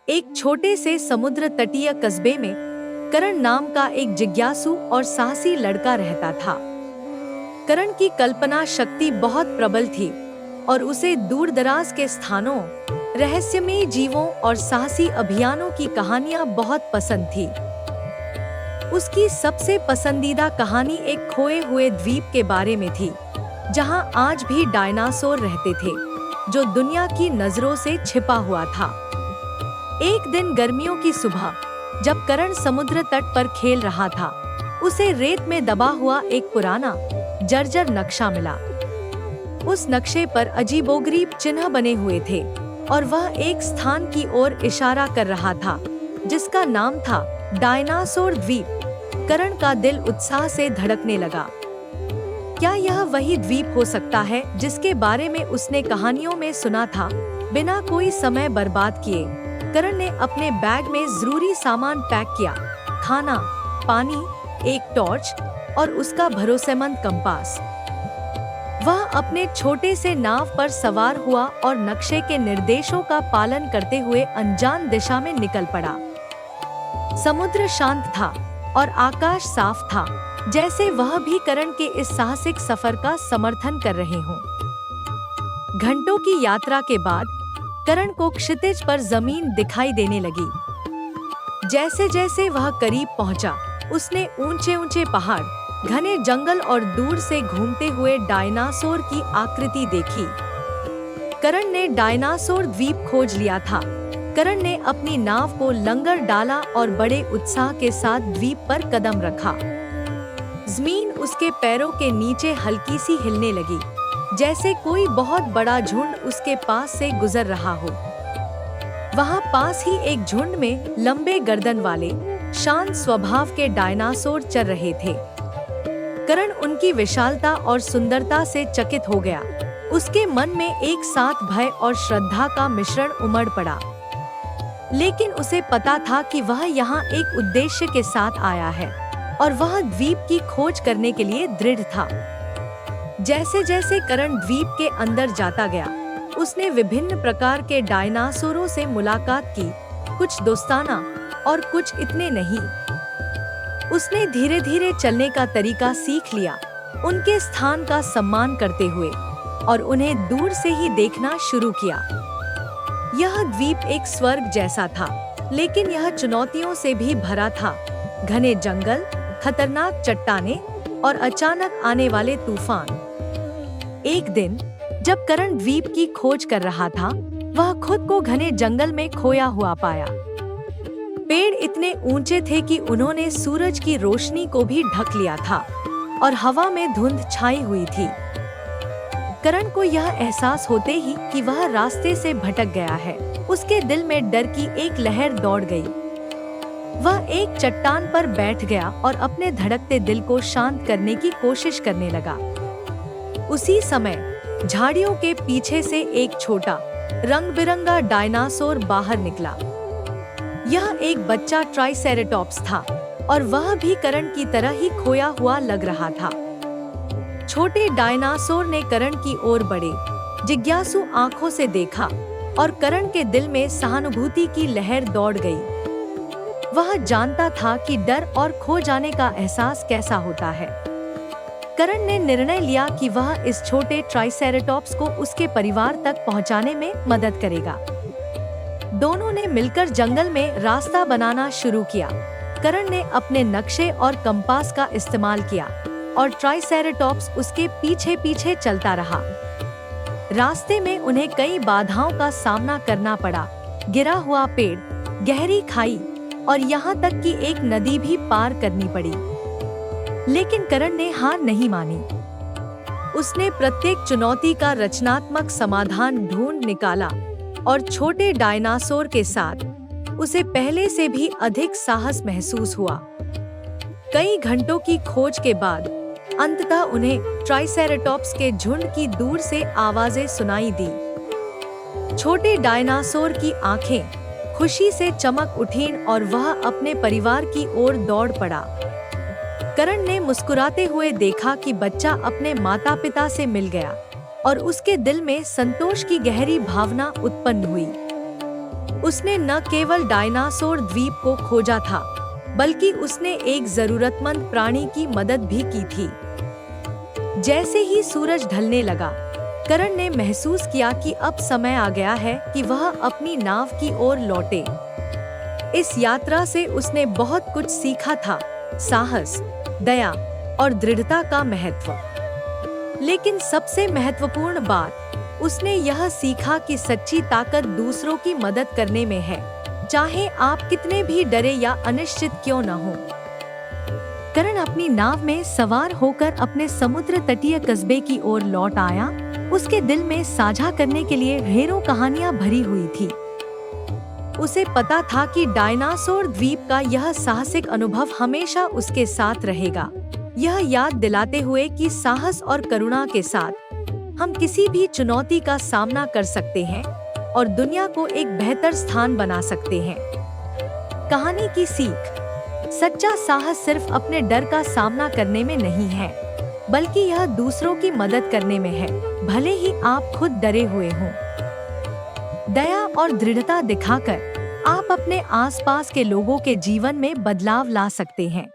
एक छोटे से समुद्र तटीय कस्बे में करण नाम का एक जिज्ञासु और साहसी लड़का रहता था। करण की कल्पना शक्ति बहुत प्रबल थी और उसे दूर-दराज के स्थानों, रहस्यमयी जीवों और साहसी अभियानों की कहानियां बहुत पसंद थी। उसकी सबसे पसंदीदा कहानी एक खोए हुए द्वीप के बारे में थी, जहां आज भी डायनासोर रहते थे, जो दुनिया की नजरों से छिपा हुआ था। एक दिन गर्मियों की सुबह, जब करण समुद्र तट पर खेल रहा था, उसे रेत में दबा हुआ एक पुराना, जर्जर नक्शा मिला। उस नक्शे पर अजीबोगरीब चिन्ह बने हुए थे और वह एक स्थान की ओर इशारा कर रहा था, जिसका नाम था डायनासोर द्वीप। करण का दिल उत्साह से धड़कने लगा। क्या यह वही द्वीप हो सकता है जिसके बारे में उसने कहानियों में सुना था? बिना कोई समय बर्बाद किए करण ने अपने बैग में जरूरी सामान पैक किया, खाना, पानी, एक टॉर्च और उसका भरोसेमंद कंपास। वह अपने छोटे से नाव पर सवार हुआ और नक्शे के निर्देशों का पालन करते हुए अनजान दिशा में निकल पड़ा। समुद्र शांत था और आकाश साफ था, जैसे वह भी करण के इस साहसिक सफर का समर्थन कर रहे हों। घंटों की यात्रा के बाद करण को क्षितिज पर जमीन दिखाई देने लगी। जैसे जैसे वह करीब पहुंचा, उसने ऊंचे ऊंचे पहाड़, घने जंगल और दूर से घूमते हुए डायनासोर की आकृति देखी। करण ने डायनासोर द्वीप खोज लिया था। करण ने अपनी नाव को लंगर डाला और बड़े उत्साह के साथ द्वीप पर कदम रखा। जमीन उसके पैरों के नीचे हल्की सी हिलने लगी, जैसे कोई बहुत बड़ा झुंड उसके पास से गुजर रहा हो। वहां पास ही एक झुंड में लंबे गर्दन वाले, शांत स्वभाव के डायनासोर चल रहे थे। करण उनकी विशालता और सुंदरता से चकित हो गया। उसके मन में एक साथ भय और श्रद्धा का मिश्रण उमड़ पड़ा। लेकिन उसे पता था कि वह यहाँ एक उद्देश्य के साथ आया है और वह द्वीप की खोज करने के लिए दृढ़ था। जैसे जैसे करण द्वीप के अंदर जाता गया, उसने विभिन्न प्रकार के डायनासोरों से मुलाकात की, कुछ दोस्ताना और कुछ इतने नहीं। उसने धीरे धीरे चलने का तरीका सीख लिया, उनके स्थान का सम्मान करते हुए, और उन्हें दूर से ही देखना शुरू किया। यह द्वीप एक स्वर्ग जैसा था, लेकिन यह चुनौतियों से भी भरा था। घने जंगल, खतरनाक चट्टानें और अचानक आने वाले तूफान। एक दिन जब करण द्वीप की खोज कर रहा था, वह खुद को घने जंगल में खोया हुआ पाया। पेड़ इतने ऊंचे थे कि उन्होंने सूरज की रोशनी को भी ढक लिया था और हवा में धुंध छाई हुई थी। करण को यह एहसास होते ही कि वह रास्ते से भटक गया है, उसके दिल में डर की एक लहर दौड़ गई। वह एक चट्टान पर बैठ गया और अपने धड़कते दिल को शांत करने की कोशिश करने लगा। उसी समय झाड़ियों के पीछे से एक छोटा, रंग-बिरंगा डायनासोर बाहर निकला। यह एक बच्चा ट्राइसेरेटॉप्स था और वह भी करण की तरह ही खोया हुआ लग रहा था। छोटे डायनासोर ने करण की ओर बढ़े, जिज्ञासु आंखों से देखा और करण के दिल में सहानुभूति की लहर दौड़ गई। वह जानता था कि डर और खो जाने का एहसास कैसा होता है। करण ने निर्णय लिया कि वह इस छोटे ट्राइसेरेटॉप्स को उसके परिवार तक पहुंचाने में मदद करेगा। दोनों ने मिलकर जंगल में रास्ता बनाना शुरू किया। करण ने अपने नक्शे और कंपास का इस्तेमाल किया और ट्राइसेरेटॉप्स उसके पीछे पीछे चलता रहा। रास्ते में उन्हें कई बाधाओं का सामना करना पड़ा, गिरा हुआ पेड़, गहरी खाई और यहाँ तक कि एक नदी भी पार करनी पड़ी। लेकिन करण ने हार नहीं मानी। उसने प्रत्येक चुनौती का रचनात्मक समाधान ढूंढ निकाला और छोटे डायनासोर के साथ उसे पहले से भी अधिक साहस महसूस हुआ। कई घंटों की खोज के बाद अंततः उन्हें ट्राइसेरेटॉप्स के झुंड की दूर से आवाजें सुनाई दी। छोटे डायनासोर की आंखें खुशी से चमक उठीं और वह अपने परिवार की ओर दौड़ पड़ा। करण ने मुस्कुराते हुए देखा कि बच्चा अपने माता पिता से मिल गया और उसके दिल में संतोष की गहरी भावना उत्पन्न हुई। उसने न केवल डायनासोर द्वीप को खोजा था, बल्कि उसने एक जरूरतमंद प्राणी की मदद भी की थी। जैसे ही सूरज ढलने लगा, करण ने महसूस किया कि अब समय आ गया है कि वह अपनी नाव की ओर लौटे। इस यात्रा से उसने बहुत कुछ सीखा था, साहस, दया और दृढ़ता का महत्व। लेकिन सबसे महत्वपूर्ण बात, उसने यह सीखा कि सच्ची ताकत दूसरों की मदद करने में है, चाहे आप कितने भी डरे या अनिश्चित क्यों न हो। करण अपनी नाव में सवार होकर अपने समुद्र तटीय कस्बे की ओर लौट आया। उसके दिल में साझा करने के लिए ढेरों कहानियां भरी हुई थी। उसे पता था कि डायनासोर द्वीप का यह साहसिक अनुभव हमेशा उसके साथ रहेगा, यह याद दिलाते हुए कि साहस और करुणा के साथ हम किसी भी चुनौती का सामना कर सकते हैं और दुनिया को एक बेहतर स्थान बना सकते हैं। कहानी की सीख, सच्चा साहस सिर्फ अपने डर का सामना करने में नहीं है, बल्कि यह दूसरों की मदद करने में है, भले ही आप खुद डरे हुए हों। दया और दृढ़ता दिखाकर आप अपने आसपास के लोगों के जीवन में बदलाव ला सकते हैं।